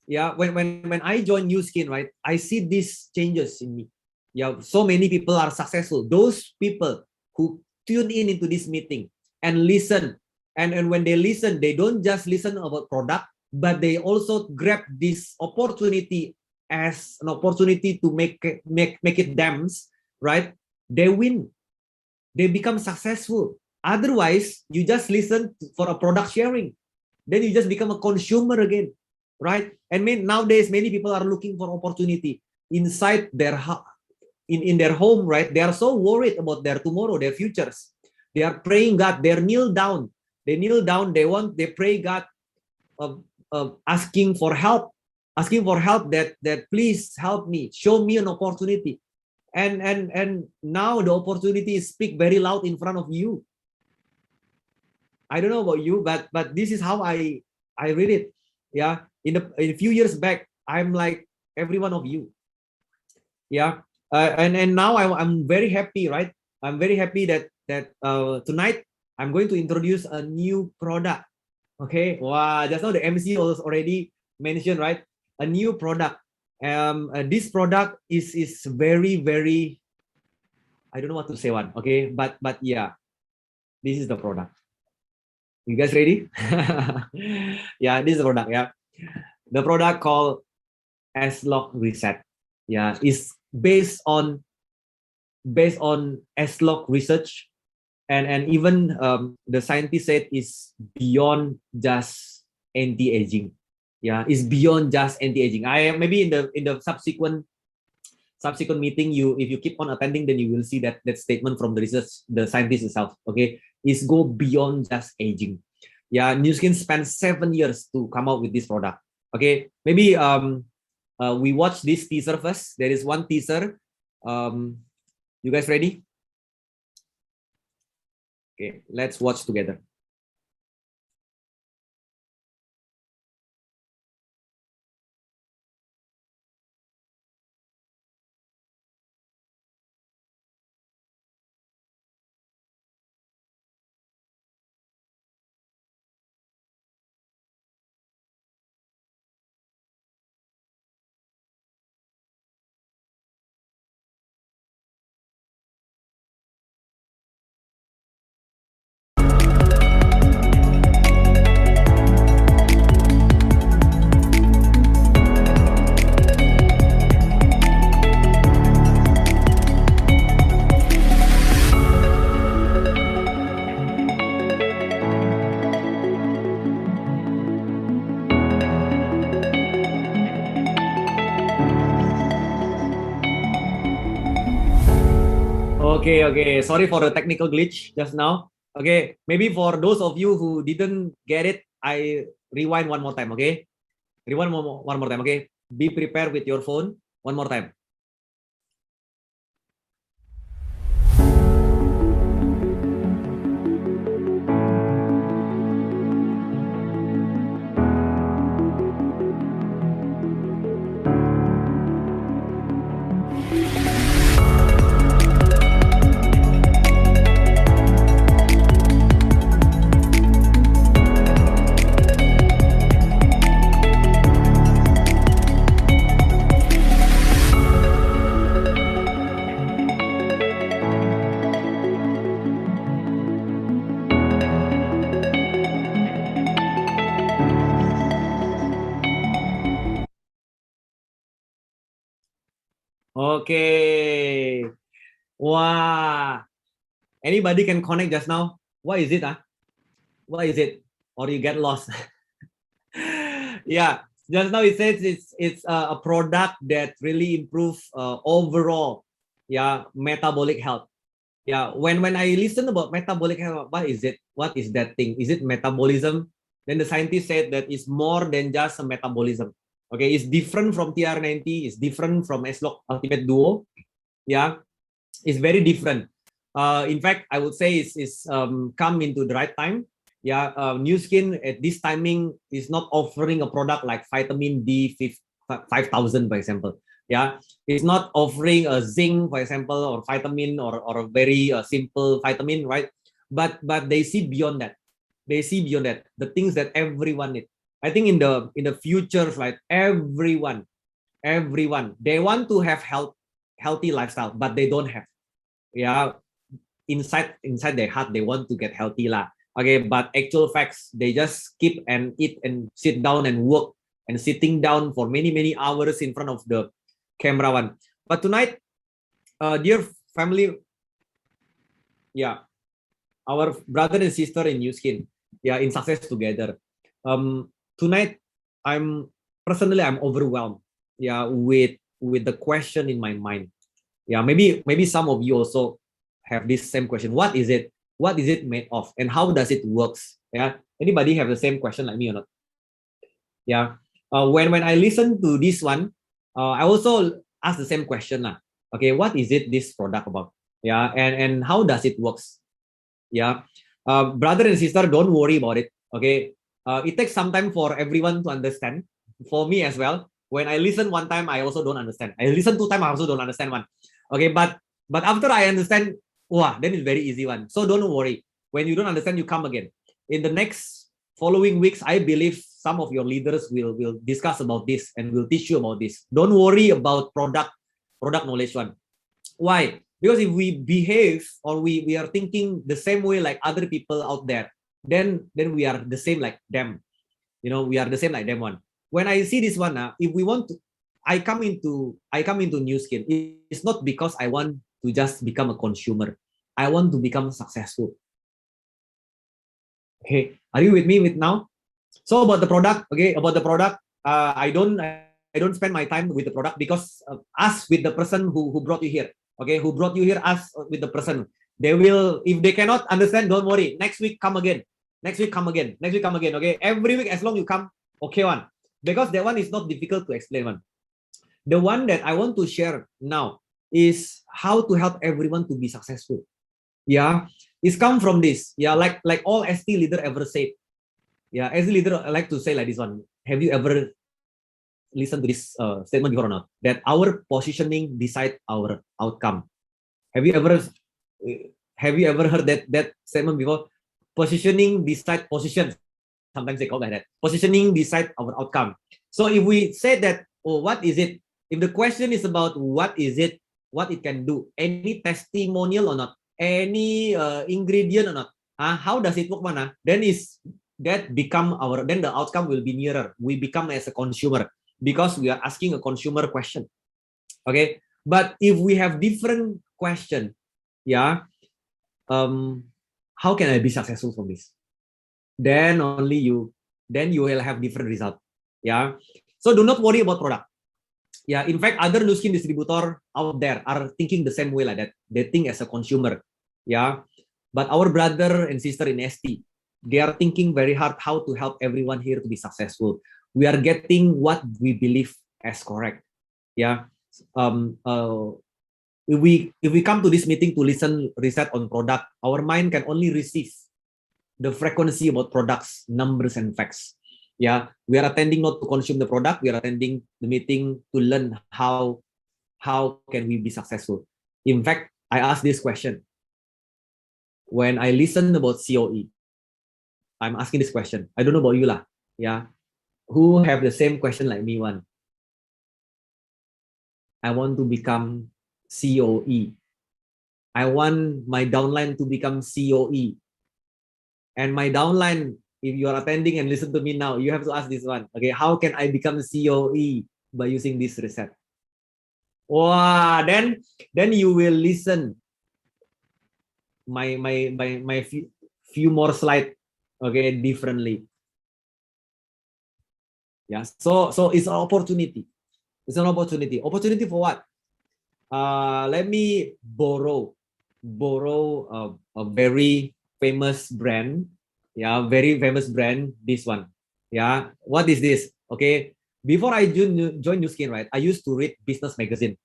when I joined Nu Skin, right, I see these changes in me. Yeah, so many people are successful. Those people who tune in into this meeting and listen, and when they listen, they don't just listen about product, but they also grab this opportunity as an opportunity to make it theirs, right? They win. They become successful. Otherwise, you just listen for a product sharing. Then you just become a consumer again, right? And nowadays, many people are looking for opportunity inside their in their home, right? They are so worried about their tomorrow, their futures. They are praying God. They kneel down. They kneel down. They pray God, asking for help, that please help me, show me an opportunity. And now the opportunity speak very loud in front of you. I don't know about you, but this is how I read it. Yeah, in a few years back, I'm like every one of you. Yeah, and now I'm very happy, right? I'm very happy that tonight I'm going to introduce a new product. Okay, wow, just now the MC was already mentioned, right? A new product. This product is very, very, I don't know what to say one. Okay, but yeah, this is the product. You guys ready? Yeah, this is the product. Yeah, the product called S-Log Reset. Yeah, it's based on S-Log research, and even the scientist said is beyond just anti-aging. Yeah, it's beyond just anti-aging. I maybe in the subsequent meeting, if you keep on attending, then you will see that statement from the research, the scientist itself. Okay, is go beyond just aging. Yeah, Nu Skin spent 7 years to come out with this product. Okay, maybe we watch this teaser first. There is one teaser. You guys ready? Okay, let's watch together. Okay. Sorry for the technical glitch just now. Okay, maybe for those of you who didn't get it, I rewind one more time. Okay, rewind one more time. Okay, be prepared with your phone. One more time. Okay. Wow. Anybody can connect just now? What is it? What is it? Or you get lost. Yeah, just now it says it's a product that really improves overall, yeah, metabolic health. Yeah, when I listen about metabolic health, what is it? What is that thing? Is it metabolism? Then the scientist said that it's more than just a metabolism. Okay, it's different from TR90. It's different from S-Log Ultimate Duo. Yeah, it's very different. In fact, I would say it's come into the right time. Yeah, Nu Skin at this timing is not offering a product like vitamin D 5,000, for example. Yeah, it's not offering a zinc, for example, or vitamin or a very simple vitamin, right? But they see beyond that. They see beyond that the things that everyone needs. I think in the future, right? Everyone they want to have healthy lifestyle, but they don't have. Yeah, inside their heart they want to get healthy lah. Okay, but actual facts, they just skip and eat and sit down and work and sitting down for many hours in front of the camera one. But tonight, dear family, yeah, our brother and sister in Nu Skin, yeah, in Success Together. Tonight, I'm overwhelmed, yeah, with the question in my mind. Yeah, maybe some of you also have this same question. What is it? What is it made of? And how does it works? Yeah. Anybody have the same question like me or not? Yeah. When I listen to this one, I also ask the same question lah. Okay, what is it this product about? Yeah, and how does it works? Yeah. Brother and sister, don't worry about it. Okay. It takes some time for everyone to understand. For me as well. When I listen one time, I also don't understand. I listen two times, I also don't understand one. Okay, but after I understand, wow, then it's very easy one. So don't worry. When you don't understand, you come again. In the next following weeks, I believe some of your leaders will discuss about this and will teach you about this. Don't worry about product knowledge one. Why? Because if we behave or we are thinking the same way like other people out there, then we are the same like them. You know, we are the same like them one. When I see this one, if we want to, I come into Nu Skin. It's not because I want to just become a consumer. I want to become successful. Okay, are you with me with now? So about the product, okay, I don't spend my time with the product because ask with the person who brought you here. Okay, who brought you here, ask with the person. They will, if they cannot understand, don't worry. Next week, come again. Next week, come again. Next week, come again. Okay, every week, as long you come, okay one. Because that one is not difficult to explain one. The one that I want to share now is how to help everyone to be successful. Yeah, it's come from this. Yeah, like all ST leader ever said. Yeah, ST leader, I like to say like this one. Have you ever listened to this statement before or not? That our positioning decide our outcome. Have you ever heard that statement before? Positioning decide position. Sometimes they call that. Positioning decide our outcome. So if we say that, oh, what is it? If the question is about what is it, what it can do, any testimonial or not, any ingredient or not, how does it work, mana? Then then the outcome will be nearer. We become as a consumer because we are asking a consumer question. Okay, but if we have different question, yeah, how can I be successful from this? Then only you will have different result. Yeah, so do not worry about product. Yeah, in fact, other Nu Skin distributor out there are thinking the same way like that. They think as a consumer. Yeah, but our brother and sister in ST, they are thinking very hard how to help everyone here to be successful. We are getting what we believe as correct. Yeah, if we come to this meeting to listen research on product, our mind can only receive the frequency about products, numbers, and facts. Yeah, we are attending not to consume the product. We are attending the meeting to learn how can we be successful. In fact, I asked this question when I listen about COE. I'm asking this question. I don't know about you lah. Yeah, who have the same question like me one? I want to become COE. I want my downline to become COE. And my downline, if you are attending and listen to me now, you have to ask this one. Okay, how can I become COE by using this reset? Wow, then you will listen my few more slides. okay, differently. Yeah, so it's an opportunity. It's an opportunity. Opportunity for what? Let me borrow a very famous brand. Yeah, very famous brand. This one. Yeah, what is this? Okay, before I join Nu Skin, right? I used to read business magazine.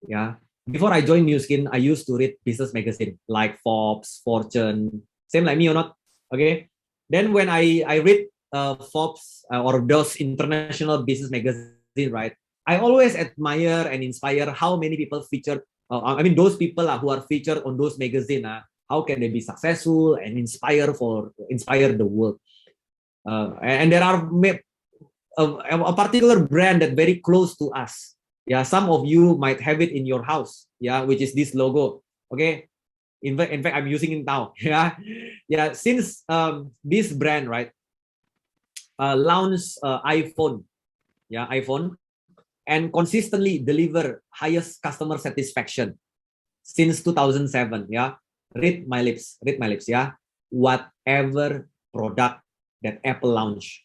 Yeah, before I joined Nu Skin, I used to read business magazine like Forbes, Fortune, same like me or not. Okay, then when I read Forbes or those international business magazine, right? I always admire and inspire how many people featured. I mean, those people who are featured on those magazine. How can they be successful and inspire the world? And there are a particular brand that very close to us. Yeah, some of you might have it in your house. Yeah, which is this logo. Okay, in fact, I'm using it now. Yeah, yeah. Since this brand, right, launched iPhone. Yeah, iPhone, and consistently deliver highest customer satisfaction since 2007. Yeah, read my lips. Read my lips. Yeah, whatever product that Apple launch,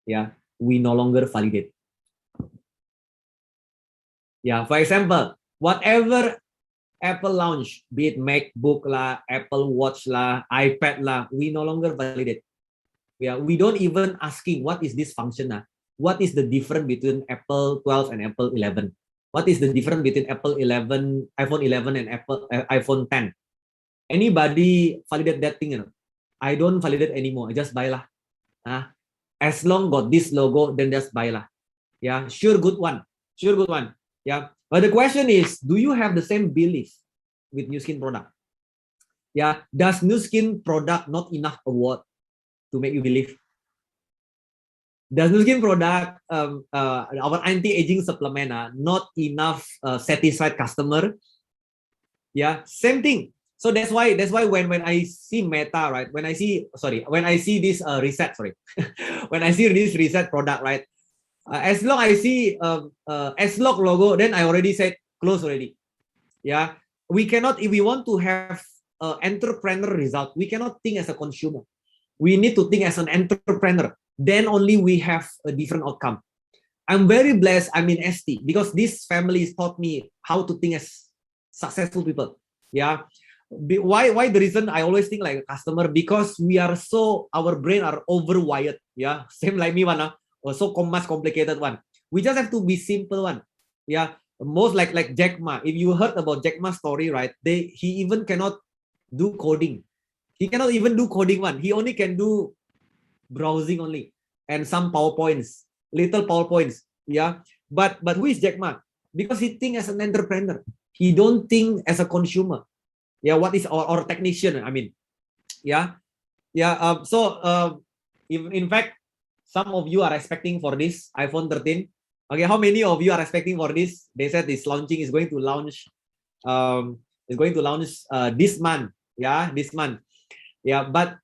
yeah, we no longer validate. Yeah, for example, whatever Apple launch, be it MacBook lah, Apple Watch lah, iPad lah, we no longer validate. Yeah, we don't even asking what is this function lah. What is the difference between Apple 12 and Apple 11? What is the difference between Apple 11, iPhone 11 and iPhone 10? Anybody validate that thing? You know? I don't validate anymore. I just buy lah. As long got this logo, then just buy lah. Yeah, sure, good one. Sure, good one. Yeah, but the question is, do you have the same belief with Nu Skin product? Yeah, does Nu Skin product not enough award to make you believe? Does Nu Skin product, our anti-aging supplement, not enough satisfied customer? Yeah, same thing. So that's why when I see Meta, right? When I see this reset, when I see this reset product, right? As long I see S-Log logo, then I already said close already. Yeah, we cannot, if we want to have entrepreneur result, we cannot think as a consumer. We need to think as an entrepreneur. Then only we have a different outcome. I'm very blessed I'm in ST because this family has taught me how to think as successful people. Yeah. Why the reason I always think like a customer? Because we are so, our brain are overwired. Yeah. Same like me, one. Or so much complicated one. We just have to be simple one. Yeah. Most like Jack Ma. If you heard about Jack Ma's story, right? He even cannot do coding. He cannot even do coding one. He only can do browsing only and some PowerPoints, little PowerPoints. Yeah. But who is Jack Ma? Because he think as an entrepreneur. He don't think as a consumer. Yeah. What is our technician? I mean, yeah. Yeah. In fact, some of you are expecting for this iPhone 13. Okay, how many of you are expecting for this? They said this launching is going to launch. This month. Yeah, this month. Yeah, but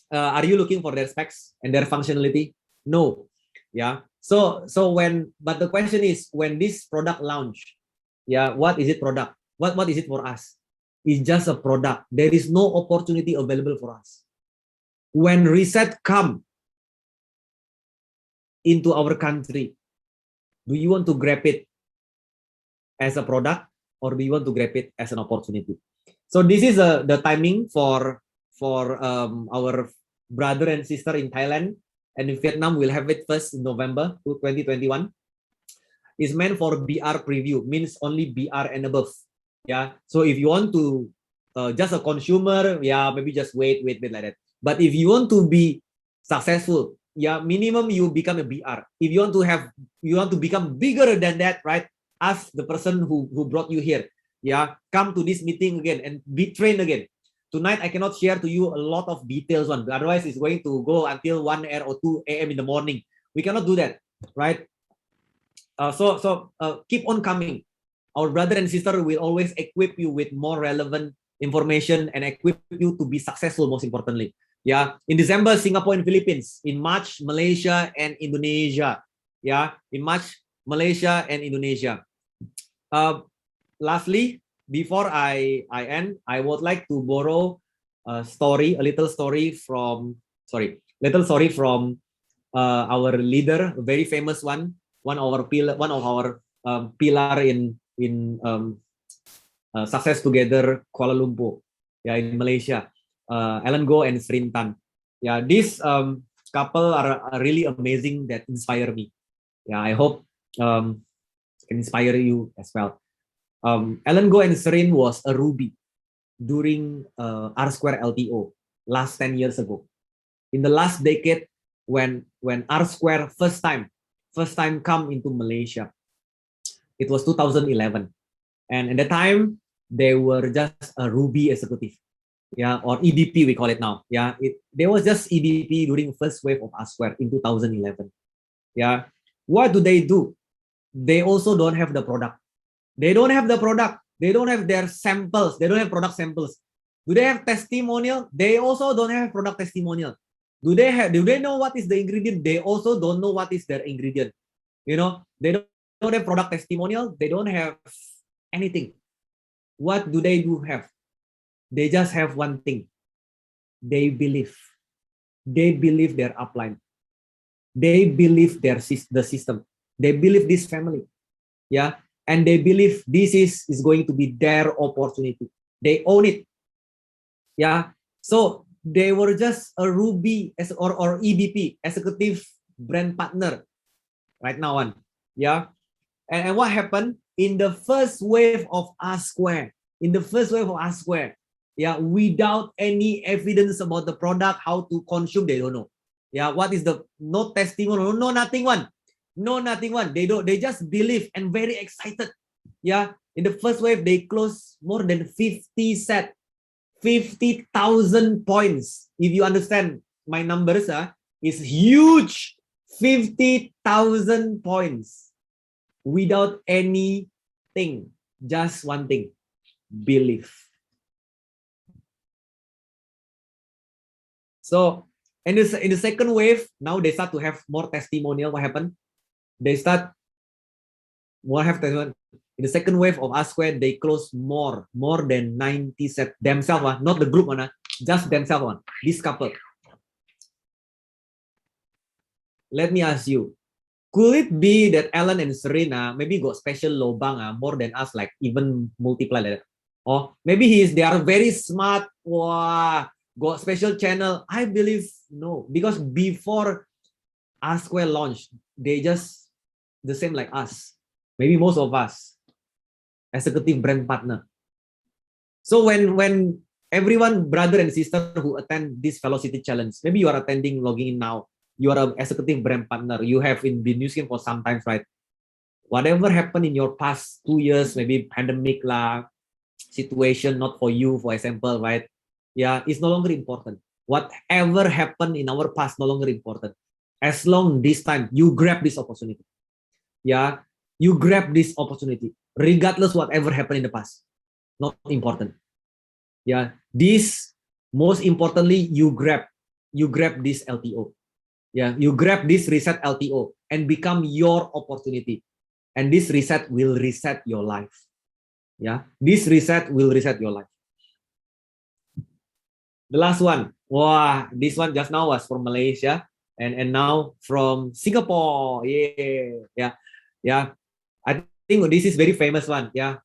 are you looking for their specs and their functionality? No. Yeah. So but the question is, when this product launch, yeah, what is it product? What is it for us? It's just a product. There is no opportunity available for us. When reset come into our country, do you want to grab it as a product or do you want to grab it as an opportunity? So this is the timing for our brother and sister in Thailand and in Vietnam. We'll have it first in November 2021. It's meant for BR preview, means only BR and above. Yeah. So if you want to just a consumer, yeah, maybe just wait like that. But if you want to be successful, yeah, minimum you become a BR. If you want to become bigger than that, right? Ask the person who brought you here. Yeah, come to this meeting again and be trained again. Tonight I cannot share to you a lot of details on. Otherwise, it's going to go until 1 or 2 a.m. in the morning. We cannot do that, right? Keep on coming. Our brother and sister will always equip you with more relevant information and equip you to be successful. Most importantly, yeah. In December, Singapore and Philippines. In March, Malaysia and Indonesia. Yeah. In March, Malaysia and Indonesia. Lastly, before I end, I would like to borrow story, a little story from our leader, a very famous one of our pillar in Success Together Kuala Lumpur, yeah, in Malaysia, Alan Go and Srin Tan. Yeah, this couple are really amazing that inspire me. Yeah, I hope can inspire you as well. Alan Go and Srin was a Ruby during R Square LTO last 10 years ago. In the last decade, when R Square first time come into Malaysia, it was 2011, and at the time they were just a Ruby executive, yeah, or EDP we call it now. Yeah, they was just EDP during first wave of R Square in 2011. Yeah, what do? They also don't have the product. They don't have the product. They don't have their samples. They don't have product samples. Do they have testimonial? They also don't have product testimonial. Do they know what is the ingredient? They also don't know what is their ingredient. You know, they don't have product testimonial. They don't have anything. What do have? They just have one thing. They believe. They believe their upline. They believe the system. They believe this family. Yeah. And they believe this is going to be their opportunity. They own it. Yeah. So they were just a Ruby or EBP, executive brand partner right now on. Yeah. And what happened in the first wave of R Square? Yeah, without any evidence about the product, how to consume, they don't know. Yeah, what is the no testimonial, no nothing one. No, nothing one. They just believe and very excited. Yeah, in the first wave, they closed more than 50 set, 50,000 points. If you understand my numbers, is huge. 50,000 points without anything, just one thing, belief. So, in the second wave, now they start to have more testimonial. What happened? They start more have testimonial. In the second wave of R Square, they close more than 90 set themselves, not the group one, just themselves one. This couple. Let me ask you, could it be that Alan and Serena maybe got special lobang more than us, like even multiply like that? Or maybe they are very smart, wow, got special channel. I believe no, because before R Square launch, they just the same like us. Maybe most of us, executive brand partner. So when everyone, brother and sister who attend this Velocity Challenge, maybe you are attending, logging in now, you are an executive brand partner, you have been using for some time, right? Whatever happened in your past 2 years, maybe pandemic lah, situation not for you, for example, right? Yeah, it's no longer important. Whatever happened in our past, no longer important. As long this time you grab this opportunity. Yeah, you grab this opportunity, regardless whatever happened in the past. Not important. Yeah, this most importantly, you grab this LTO. Yeah, you grab this reset LTO and become your opportunity. And this reset will reset your life. Yeah, this reset will reset your life. The last one, wow, this one just now was from Malaysia and now from Singapore. Yeah. I think this is very famous one. Yeah,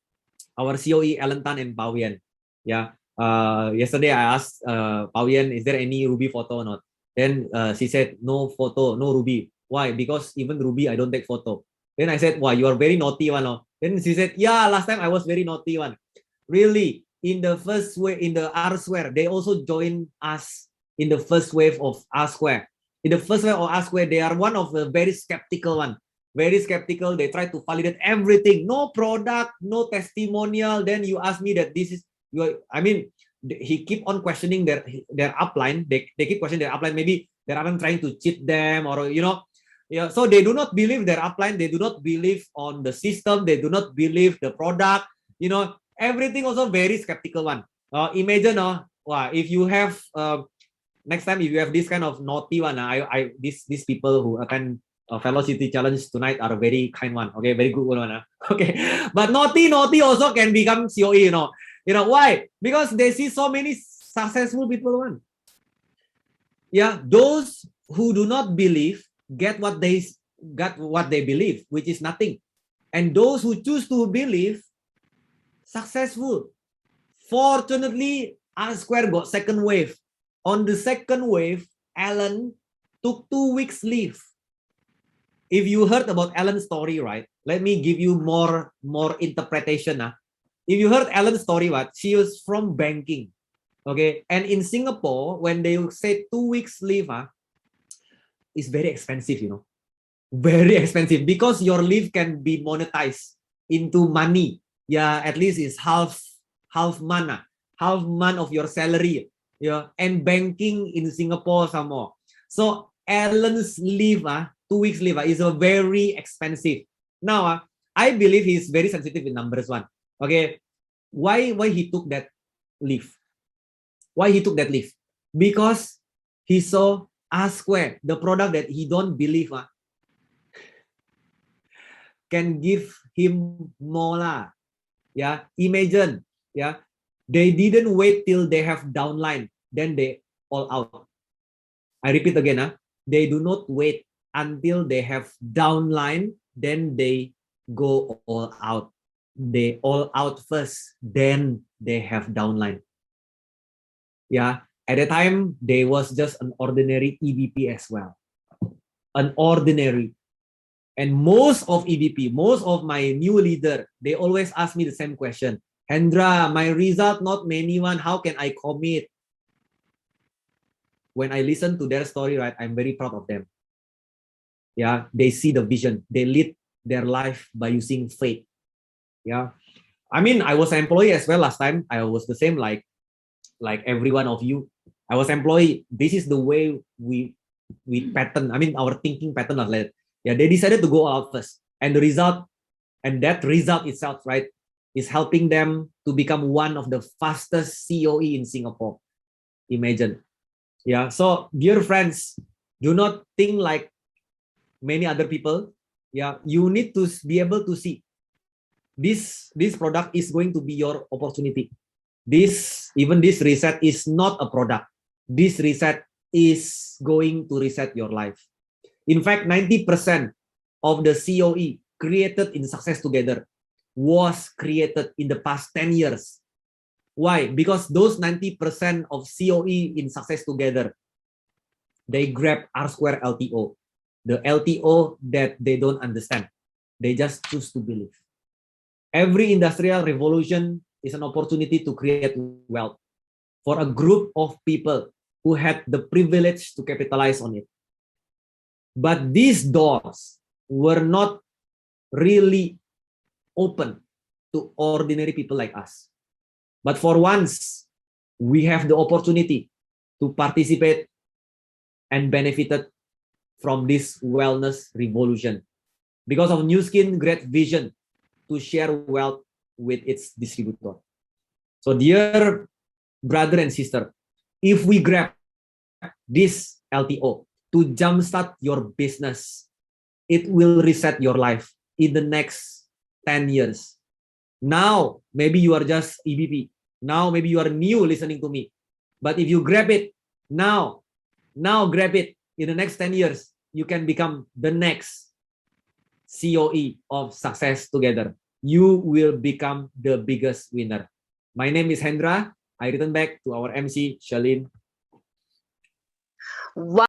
our COE Alan Tan and Pao Yen. Yeah. Yesterday I asked Pao Yen, is there any Ruby photo or not? Then she said, no photo, no Ruby. Why? Because even Ruby, I don't take photo. Then I said, wow, you are very naughty one. Oh. Then she said, yeah, last time I was very naughty one. Really, in the first wave, in the R Square, they also joined us in the first wave of R Square. In the first wave of R Square, they are one of the very skeptical one. Very skeptical. They try to validate everything. No product, no testimonial. Then you ask me that this is, I mean, he keep on questioning their upline. They keep questioning their upline. Maybe their upline trying to cheat them, or yeah. So they do not believe their upline. They do not believe on the system. They do not believe the product. Everything also very skeptical one. Imagine, wow, if you have next time if you have this kind of naughty one, these people who attend Velocity Challenge tonight are a very kind one. Okay, very good one. Okay, but naughty also can become COE. You know why? Because they see so many successful people want. Yeah, those who do not believe get what they believe, which is nothing. And those who choose to believe, successful. Fortunately, R-Square got second wave. On the second wave, Alan took 2 weeks leave. If you heard about Alan's story, right? Let me give you more interpretation. If you heard Alan's story, what? She was from banking. Okay. And in Singapore, when they say 2 weeks leave, it's very expensive, you know. Very expensive, because your leave can be monetized into money. Yeah, at least it's half month of your salary. Yeah, and banking in Singapore some more. So Alan's leave, 2 weeks leave, is a very expensive. Now, I believe he's very sensitive in numbers one. Okay, why he took that leave? Why he took that leave? Because he saw R-Square, the product that he don't believe can give him more lah. Yeah, imagine, yeah, they didn't wait till they have downline, then they all out. I repeat again, they do not wait until they have downline, then they go all out. They all out first, then they have downline. Yeah, at the time, they was just an ordinary EVP as well. An ordinary. And most of EVP, most of my new leader, they always ask me the same question. Hendra, my result not many one, how can I commit? When I listen to their story, right, I'm very proud of them. Yeah, they see the vision. They lead their life by using faith. Yeah, I mean, I was an employee as well last time. I was the same like every one of you. I was employee. This is the way we pattern. I mean, our thinking pattern was like, yeah, they decided to go out first, and the result, and that result itself, right, is helping them to become one of the fastest COE in Singapore. Imagine. Yeah. So, dear friends, do not think like many other people. Yeah, you need to be able to see this product is going to be your opportunity. This reset is not a product. This reset is going to reset your life. In fact, 90% of the COE created in Success Together was created in the past 10 years. Why? Because those 90% of COE in Success Together, they grab R-Square LTO, the LTO that they don't understand. They just choose to believe. Every industrial revolution is an opportunity to create wealth for a group of people who had the privilege to capitalize on it. But these doors were not really open to ordinary people like us. But for once, we have the opportunity to participate and benefited from this wellness revolution because of Nu Skin great vision to share wealth with its distributor. So dear brother and sister, if we grab this LTO to jumpstart your business, it will reset your life in the next 10 years. Now, maybe you are just EVP. Now, maybe you are new listening to me. But if you grab it now grab it, in the next 10 years, you can become the next COE of Success Together. You will become the biggest winner. My name is Hendra. I return back to our MC, Shalin. Wow.